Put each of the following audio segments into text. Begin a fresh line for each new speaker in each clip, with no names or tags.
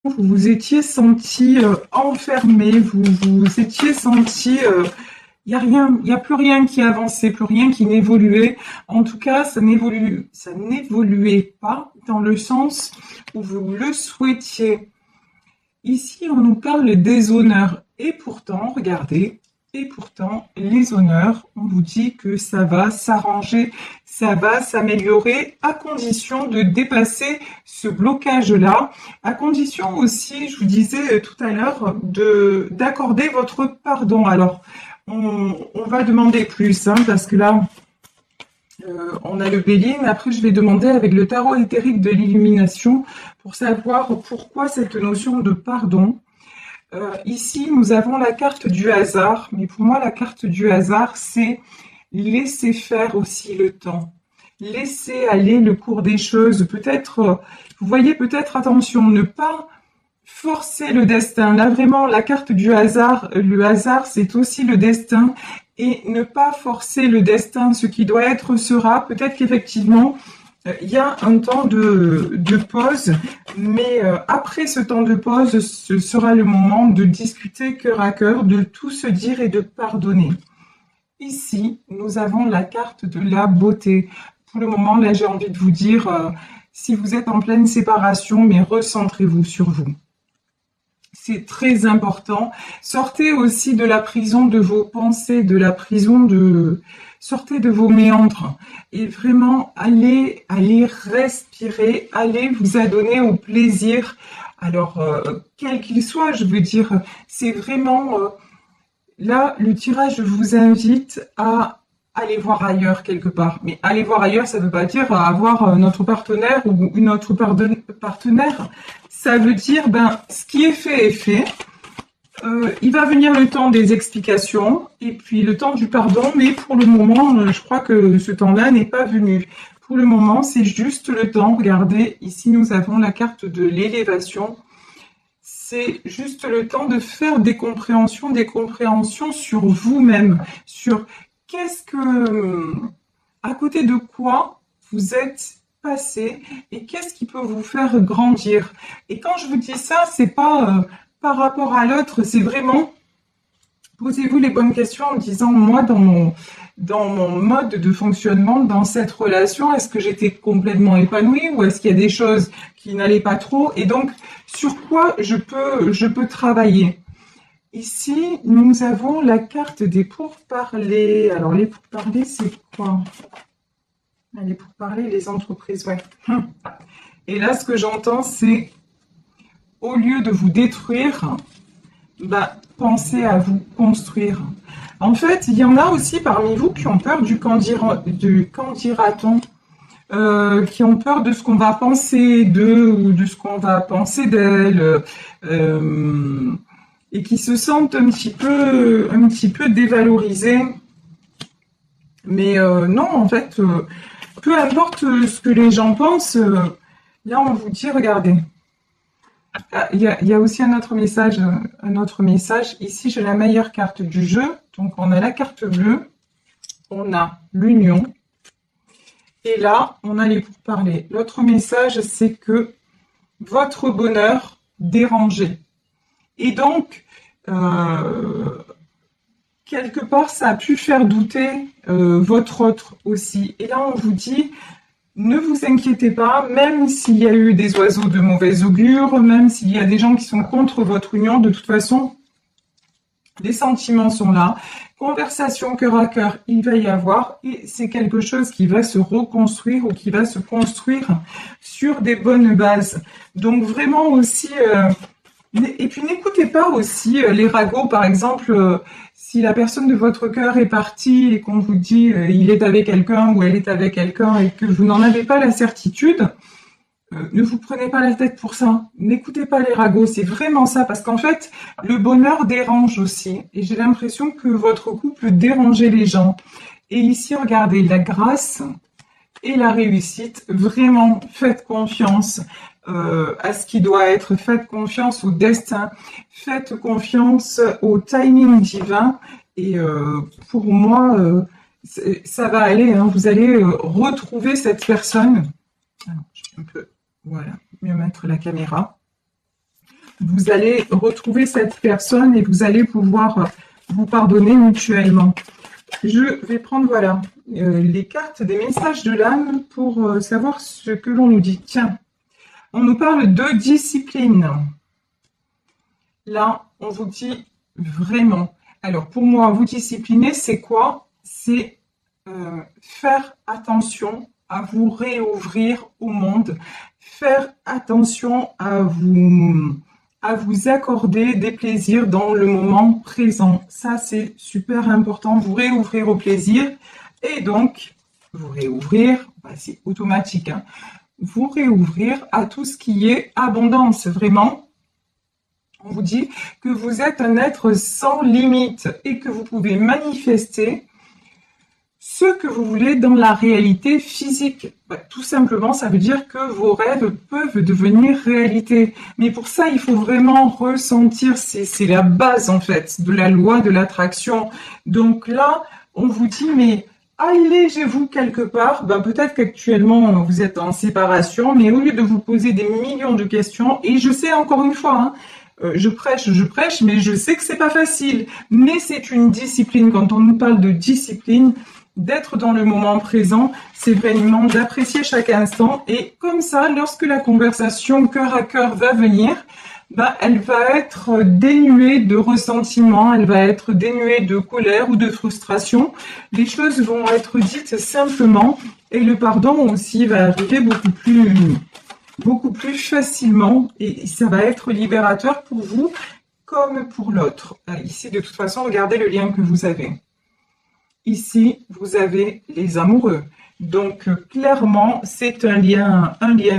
vous vous étiez senti enfermé, vous vous étiez senti, il y a rien, il y a plus rien qui avançait, plus rien qui n'évoluait. En tout cas, ça n'évoluait pas dans le sens où vous le souhaitiez. Ici, on nous parle des honneurs. Et pourtant, regardez, et pourtant, les honneurs, on vous dit que ça va s'arranger, ça va s'améliorer, à condition de dépasser ce blocage-là, à condition aussi, je vous disais tout à l'heure, d'accorder votre pardon. Alors, on va demander plus, hein, parce que là, on a le Béline. Après, je vais demander avec le tarot éthérique de l'illumination pour savoir pourquoi cette notion de pardon. Ici, nous avons la carte du hasard, mais pour moi, la carte du hasard, c'est laisser faire aussi le temps. Laisser aller le cours des choses. Peut-être, vous voyez, peut-être, attention, ne pas forcer le destin. Là, vraiment, la carte du hasard, le hasard, c'est aussi le destin. Et ne pas forcer le destin. Ce qui doit être sera. Peut-être qu'effectivement, il y a un temps de pause, mais après ce temps de pause, ce sera le moment de discuter cœur à cœur, de tout se dire et de pardonner. Ici, nous avons la carte de la beauté. Pour le moment, là, j'ai envie de vous dire, si vous êtes en pleine séparation, mais recentrez-vous sur vous. C'est très important. Sortez aussi de la prison de vos pensées, de la prison de... Sortez de vos méandres et vraiment allez respirer, allez vous adonner au plaisir. Alors, quel qu'il soit, je veux dire, c'est vraiment... là, le tirage vous invite à aller voir ailleurs quelque part. Mais aller voir ailleurs, ça ne veut pas dire avoir notre partenaire ou une autre partenaire. Ça veut dire, ce qui est fait est fait. Il va venir le temps des explications et puis le temps du pardon, mais pour le moment, je crois que ce temps-là n'est pas venu. Pour le moment, c'est juste le temps. Regardez, ici nous avons la carte de l'élévation. C'est juste le temps de faire des compréhensions sur vous-même, sur qu'est-ce que, à côté de quoi vous êtes passé et qu'est-ce qui peut vous faire grandir. Et quand je vous dis ça, c'est pas par rapport à l'autre, c'est vraiment posez-vous les bonnes questions en disant moi dans mon mode de fonctionnement dans cette relation, est-ce que j'étais complètement épanouie ou est-ce qu'il y a des choses qui n'allaient pas trop et donc sur quoi je peux travailler. Ici, nous avons la carte des pourparlers. Alors les pourparlers, c'est quoi? Les pourparlers, les entreprises, ouais. Et là, ce que j'entends, c'est au lieu de vous détruire, pensez à vous construire. En fait, il y en a aussi parmi vous qui ont peur du quand dira-t-on, qui ont peur de ce qu'on va penser d'eux ou de ce qu'on va penser d'elles, et qui se sentent un petit peu dévalorisés. Mais non, en fait, peu importe ce que les gens pensent, là on vous dit, regardez. Il y a aussi un autre message. Ici, j'ai la meilleure carte du jeu. Donc, on a la carte bleue, on a l'union, et là, on a les pourparlers. L'autre message, c'est que votre bonheur dérangé. Et donc, quelque part, ça a pu faire douter votre autre aussi. Et là, on vous dit... Ne vous inquiétez pas, même s'il y a eu des oiseaux de mauvaise augure, même s'il y a des gens qui sont contre votre union, de toute façon, les sentiments sont là. Conversation cœur à cœur, il va y avoir, et c'est quelque chose qui va se reconstruire ou qui va se construire sur des bonnes bases. Donc vraiment aussi... et puis n'écoutez pas aussi les ragots, par exemple, si la personne de votre cœur est partie et qu'on vous dit il est avec quelqu'un ou elle est avec quelqu'un et que vous n'en avez pas la certitude, ne vous prenez pas la tête pour ça. N'écoutez pas les ragots, c'est vraiment ça, parce qu'en fait, le bonheur dérange aussi. Et j'ai l'impression que votre couple dérangeait les gens. Et ici, regardez, la grâce et la réussite, vraiment, faites confiance à ce qui doit être, faites confiance au destin, faites confiance au timing divin et pour moi ça va aller, hein, vous allez retrouver cette personne. Alors, je vais un peu, voilà, mieux mettre la caméra. vous allez retrouver cette personne et vous allez pouvoir vous pardonner mutuellement. Je vais prendre, voilà, les cartes des messages de l'âme pour savoir ce que l'on nous dit. Tiens, on nous parle de discipline. Là, on vous dit vraiment. Alors, pour moi, vous discipliner, c'est quoi? C'est faire attention à vous réouvrir au monde, faire attention à vous accorder des plaisirs dans le moment présent. Ça, c'est super important, vous réouvrir au plaisir. Et donc, vous réouvrir, bah, c'est automatique, hein, vous réouvrir à tout ce qui est abondance, vraiment. On vous dit que vous êtes un être sans limite et que vous pouvez manifester ce que vous voulez dans la réalité physique. Bah, tout simplement, ça veut dire que vos rêves peuvent devenir réalité. Mais pour ça, il faut vraiment ressentir, c'est la base en fait de la loi de l'attraction. Donc là, on vous dit, mais allégez-vous quelque part. Ben, peut-être qu'actuellement, vous êtes en séparation, mais au lieu de vous poser des millions de questions, et je sais encore une fois, hein, je prêche, mais je sais que c'est pas facile. Mais c'est une discipline. Quand on nous parle de discipline, d'être dans le moment présent, c'est vraiment d'apprécier chaque instant. Et comme ça, lorsque la conversation cœur à cœur va venir, bah, elle va être dénuée de ressentiment, elle va être dénuée de colère ou de frustration. Les choses vont être dites simplement et le pardon aussi va arriver beaucoup plus facilement et ça va être libérateur pour vous comme pour l'autre. Ici, de toute façon, regardez le lien que vous avez. Ici, vous avez les amoureux. Donc, clairement, c'est un lien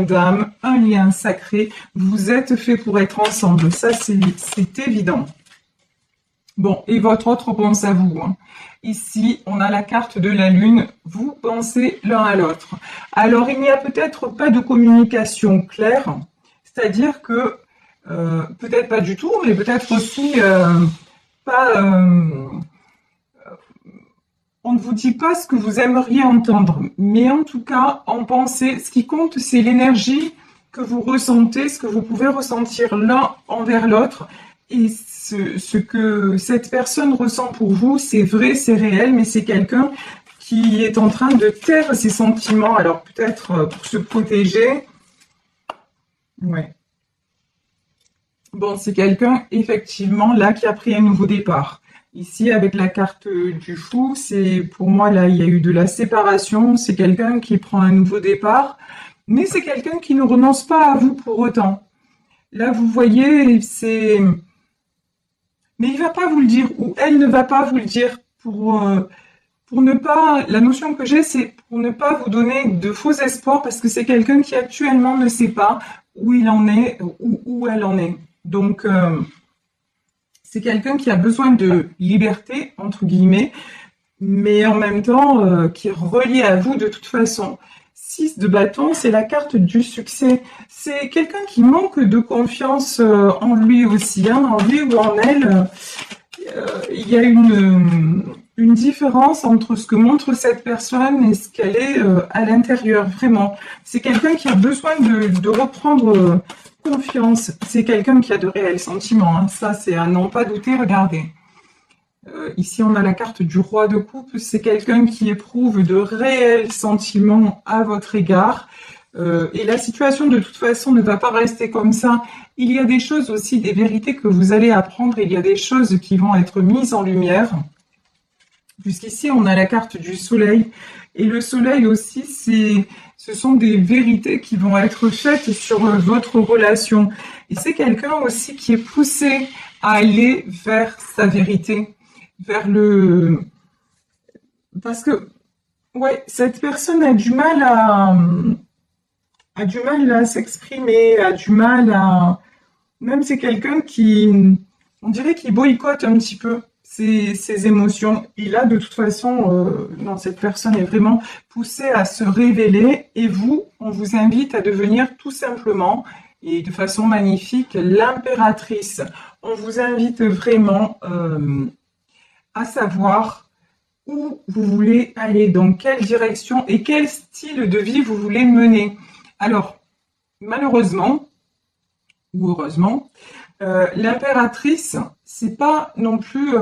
d'âme, un lien sacré. Vous êtes fait pour être ensemble. Ça, c'est évident. Bon, et votre autre pense à vous, hein. Ici, on a la carte de la Lune. Vous pensez l'un à l'autre. Alors, il n'y a peut-être pas de communication claire. C'est-à-dire que, peut-être pas du tout, mais peut-être aussi pas... on ne vous dit pas ce que vous aimeriez entendre, mais en tout cas, en pensée, ce qui compte, c'est l'énergie que vous ressentez, ce que vous pouvez ressentir l'un envers l'autre. Et ce que cette personne ressent pour vous, c'est vrai, c'est réel, mais c'est quelqu'un qui est en train de taire ses sentiments. Alors peut-être pour se protéger. Ouais. Bon, c'est quelqu'un, effectivement, là, qui a pris un nouveau départ. Ici, avec la carte du fou, c'est pour moi, là, il y a eu de la séparation. C'est quelqu'un qui prend un nouveau départ, mais c'est quelqu'un qui ne renonce pas à vous pour autant. Là, vous voyez, c'est... Mais il ne va pas vous le dire, ou elle ne va pas vous le dire pour ne pas... La notion que j'ai, c'est pour ne pas vous donner de faux espoirs, parce que c'est quelqu'un qui actuellement ne sait pas où il en est, où elle en est. Donc... c'est quelqu'un qui a besoin de liberté, entre guillemets, mais en même temps qui est relié à vous de toute façon. 6 de bâton, c'est la carte du succès. C'est quelqu'un qui manque de confiance en lui aussi, hein, en lui ou en elle. Il y a une différence entre ce que montre cette personne et ce qu'elle est à l'intérieur, vraiment. C'est quelqu'un qui a besoin de reprendre... confiance, c'est quelqu'un qui a de réels sentiments, hein. Ça c'est à n'en pas douter, regardez. Ici on a la carte du roi de coupe, c'est quelqu'un qui éprouve de réels sentiments à votre égard. Et la situation de toute façon ne va pas rester comme ça. Il y a des choses aussi, des vérités que vous allez apprendre, il y a des choses qui vont être mises en lumière. Puisqu'ici on a la carte du soleil. Et le soleil aussi, ce sont des vérités qui vont être faites sur votre relation. Et c'est quelqu'un aussi qui est poussé à aller vers sa vérité, vers le... Parce que, ouais, cette personne a du mal à s'exprimer, a du mal à... Même c'est quelqu'un qui, on dirait qu'il boycotte un petit peu ses émotions. Et là, de toute façon, non, cette personne est vraiment poussée à se révéler. Et vous, on vous invite à devenir tout simplement, et de façon magnifique, l'impératrice. On vous invite vraiment à savoir où vous voulez aller, dans quelle direction et quel style de vie vous voulez mener. Alors, malheureusement, ou heureusement, L'impératrice, c'est pas non plus,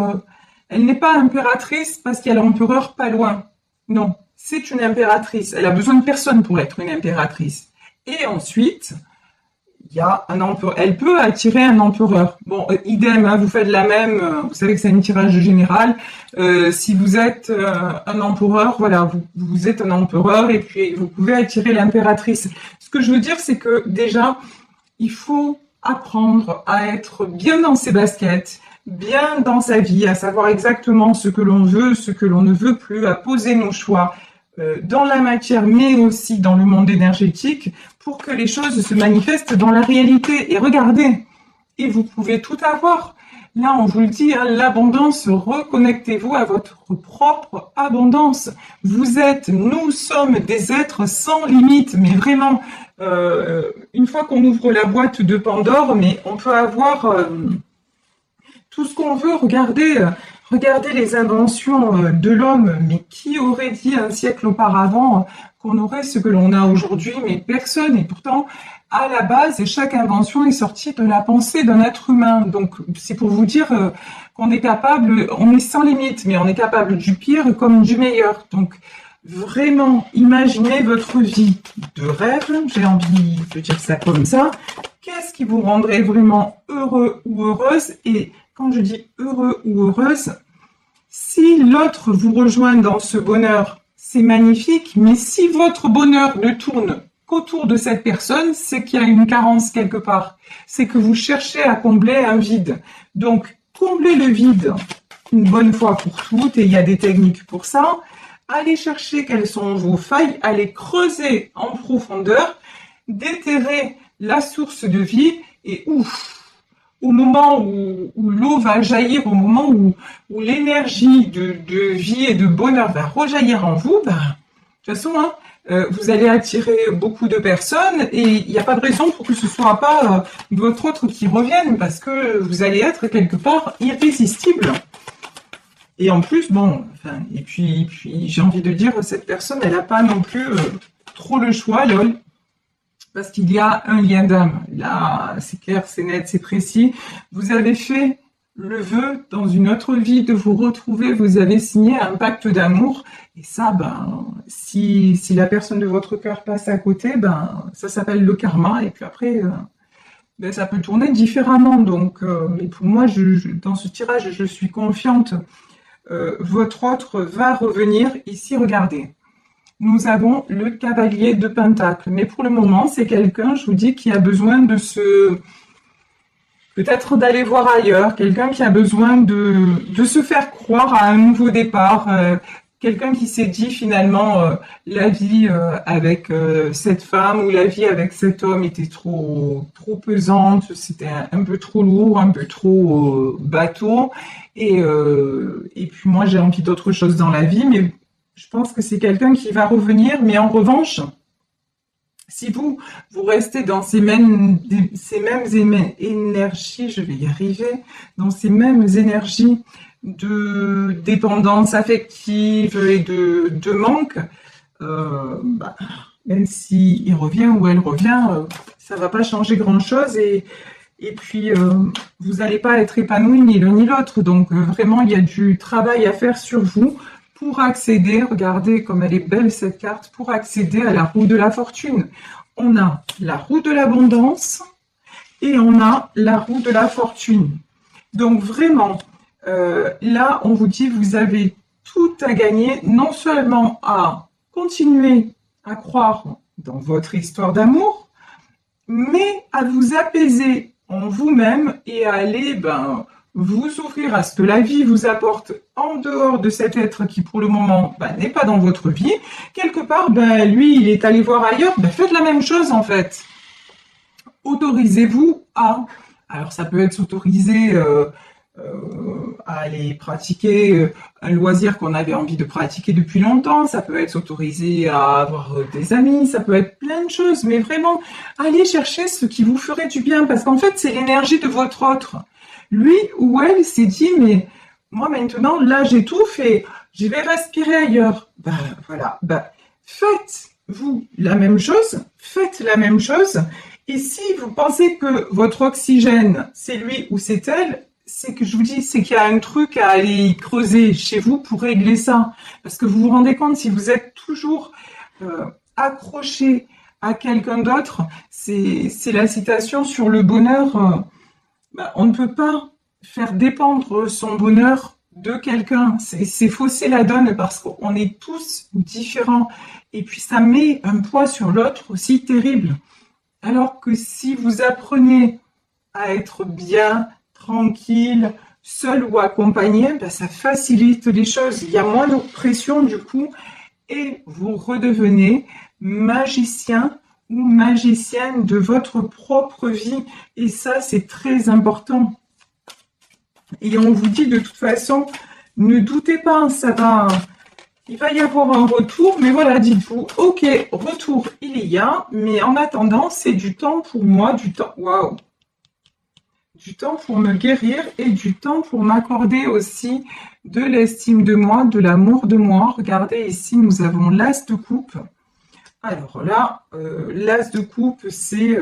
elle n'est pas impératrice parce qu'il y a l'empereur pas loin. Non, c'est une impératrice. Elle a besoin de personne pour être une impératrice. Et ensuite, il y a un empereur. Elle peut attirer un empereur. Bon, idem, hein, vous faites la même. Vous savez que c'est un tirage général. Si vous êtes un empereur, voilà, vous êtes un empereur et puis vous pouvez attirer l'impératrice. Ce que je veux dire, c'est que déjà, il faut apprendre à être bien dans ses baskets, bien dans sa vie, à savoir exactement ce que l'on veut, ce que l'on ne veut plus, à poser nos choix dans la matière, mais aussi dans le monde énergétique, pour que les choses se manifestent dans la réalité. Et regardez, et vous pouvez tout avoir. Là, on vous le dit, hein, l'abondance, reconnectez-vous à votre propre abondance. Nous sommes des êtres sans limite, mais vraiment, une fois qu'on ouvre la boîte de Pandore, mais on peut avoir tout ce qu'on veut. Regardez les inventions de l'homme, mais qui aurait dit un siècle auparavant qu'on aurait ce que l'on a aujourd'hui? Mais personne. Et pourtant, à la base, chaque invention est sortie de la pensée d'un être humain. Donc, c'est pour vous dire qu'on est capable, on est sans limite, mais on est capable du pire comme du meilleur. Donc, vraiment, imaginez votre vie de rêve, j'ai envie de dire ça comme ça. Qu'est-ce qui vous rendrait vraiment heureux ou heureuse? Et quand je dis heureux ou heureuse, si l'autre vous rejoint dans ce bonheur, c'est magnifique, mais si votre bonheur ne tourne qu'autour de cette personne, c'est qu'il y a une carence quelque part. C'est que vous cherchez à combler un vide. Donc, comblez le vide une bonne fois pour toutes, et il y a des techniques pour ça. Allez chercher quelles sont vos failles, allez creuser en profondeur, déterrer la source de vie, et ouf, au moment où l'eau va jaillir, au moment où l'énergie de vie et de bonheur va rejaillir en vous, de toute façon, hein, vous allez attirer beaucoup de personnes et il n'y a pas de raison pour que ce ne soit pas votre autre qui revienne, parce que vous allez être quelque part irrésistible. Et en plus, bon, enfin, et puis j'ai envie de dire, cette personne, elle n'a pas non plus trop le choix, lol, parce qu'il y a un lien d'âme. Là, c'est clair, c'est net, c'est précis. Vous avez fait le vœu dans une autre vie de vous retrouver, vous avez signé un pacte d'amour, et ça, si la personne de votre cœur passe à côté, ça s'appelle le karma, et puis après, ça peut tourner différemment. Donc, mais pour moi, dans ce tirage, je suis confiante. Votre autre va revenir. Ici, regardez. Nous avons le cavalier de Pentacle. Mais pour le moment, c'est quelqu'un, je vous dis, qui a besoin de peut-être d'aller voir ailleurs. Quelqu'un qui a besoin de se faire croire à un nouveau départ. Quelqu'un qui s'est dit finalement, la vie avec cette femme ou la vie avec cet homme était trop pesante. C'était un peu trop lourd, un peu trop bateau. Et puis moi, j'ai envie d'autre chose dans la vie, mais je pense que c'est quelqu'un qui va revenir. Mais en revanche, si vous restez dans ces mêmes énergies, je vais y arriver, dans ces mêmes énergies de dépendance affective et de manque, même s'il revient ou elle revient, ça va pas changer grand-chose. Et puis, vous n'allez pas être épanoui ni l'un ni l'autre. Donc, vraiment, il y a du travail à faire sur vous pour accéder, regardez comme elle est belle cette carte, pour accéder à la roue de la fortune. On a la roue de l'abondance et on a la roue de la fortune. Donc, vraiment, là, on vous dit, vous avez tout à gagner, non seulement à continuer à croire dans votre histoire d'amour, mais à vous apaiser en vous-même et à aller vous ouvrir à ce que la vie vous apporte en dehors de cet être qui pour le moment n'est pas dans votre vie. Quelque part, lui, il est allé voir ailleurs, faites la même chose en fait. Autorisez-vous à... Alors ça peut être s'autoriser à aller pratiquer un loisir qu'on avait envie de pratiquer depuis longtemps, ça peut être s'autoriser à avoir des amis, ça peut être plein de choses, mais vraiment, allez chercher ce qui vous ferait du bien, parce qu'en fait, c'est l'énergie de votre autre. Lui ou elle s'est dit, mais moi maintenant, là, j'étouffe et je vais respirer ailleurs. Voilà, faites-vous la même chose, faites la même chose, Et si vous pensez que votre oxygène, c'est lui ou c'est elle, c'est que je vous dis, c'est qu'il y a un truc à aller creuser chez vous pour régler ça. Parce que vous vous rendez compte, si vous êtes toujours accroché à quelqu'un d'autre, c'est la citation sur le bonheur. Bah, on ne peut pas faire dépendre son bonheur de quelqu'un. C'est fausser la donne parce qu'on est tous différents. Et puis ça met un poids sur l'autre aussi terrible. Alors que si vous apprenez à être bien, tranquille, seul ou accompagné, ben ça facilite les choses. Il y a moins de pression du coup et vous redevenez magicien ou magicienne de votre propre vie. Et ça, c'est très important. Et on vous dit de toute façon, ne doutez pas, ça va, il va y avoir un retour, mais voilà, dites-vous, ok, retour il y a, mais en attendant, c'est du temps pour moi, du temps, waouh, du temps pour me guérir et du temps pour m'accorder aussi de l'estime de moi, de l'amour de moi. Regardez ici, nous avons l'as de coupe. Alors là, l'as de coupe, c'est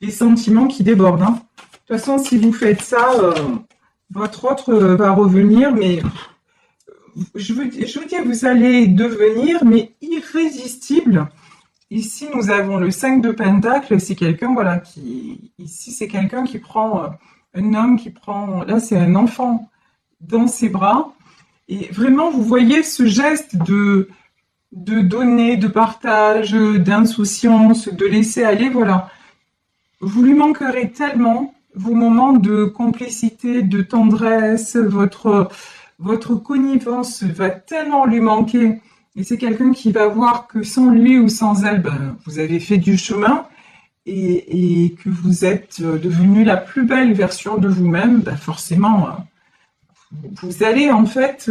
les sentiments qui débordent, hein. De toute façon, si vous faites ça, votre autre va revenir, mais je vous dis, vous allez devenir mais irrésistible. Ici, nous avons le 5 de Pentacle. C'est quelqu'un, voilà, ici, c'est quelqu'un qui prend, un homme qui prend, là, c'est un enfant dans ses bras. Et vraiment, vous voyez ce geste de donner, de partage, d'insouciance, de laisser aller, voilà. Vous lui manquerez tellement, vos moments de complicité, de tendresse, votre connivence va tellement lui manquer. Et c'est quelqu'un qui va voir que sans lui ou sans elle, ben, vous avez fait du chemin et que vous êtes devenu la plus belle version de vous-même, ben forcément, vous allez en fait,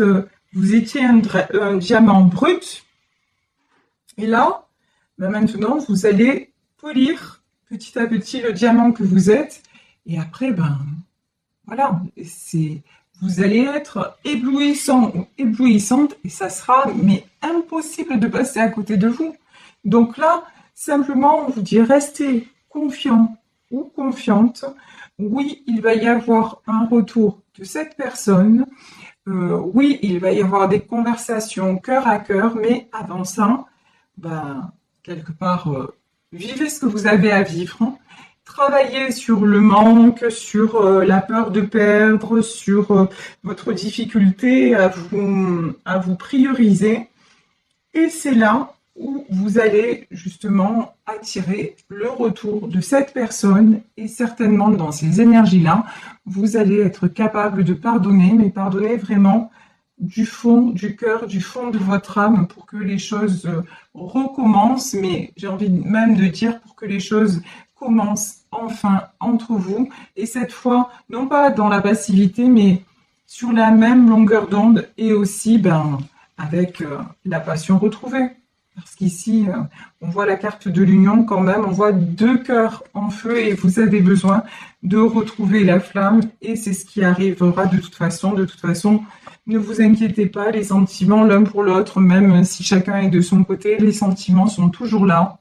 vous étiez un diamant brut, et là, ben maintenant, vous allez polir petit à petit le diamant que vous êtes, et après, ben voilà, vous allez être éblouissant ou éblouissante et ça sera mais impossible de passer à côté de vous. Donc là, simplement, on vous dit restez confiant ou confiante. Oui, il va y avoir un retour de cette personne. Oui, il va y avoir des conversations cœur à cœur, mais avant ça, ben, quelque part, vivez ce que vous avez à vivre. Travaillez sur le manque, sur la peur de perdre, sur votre difficulté à vous prioriser. Et c'est là où vous allez justement attirer le retour de cette personne et certainement dans ces énergies-là, vous allez être capable de pardonner, mais pardonner vraiment du fond du cœur, du fond de votre âme pour que les choses recommencent, mais j'ai envie même de dire pour que les choses commencent enfin entre vous et cette fois, non pas dans la passivité, mais sur la même longueur d'onde et aussi avec la passion retrouvée. Parce qu'ici, on voit la carte de l'union quand même, on voit deux cœurs en feu et vous avez besoin de retrouver la flamme et c'est ce qui arrivera de toute façon. De toute façon, ne vous inquiétez pas, les sentiments l'un pour l'autre, même si chacun est de son côté, les sentiments sont toujours là.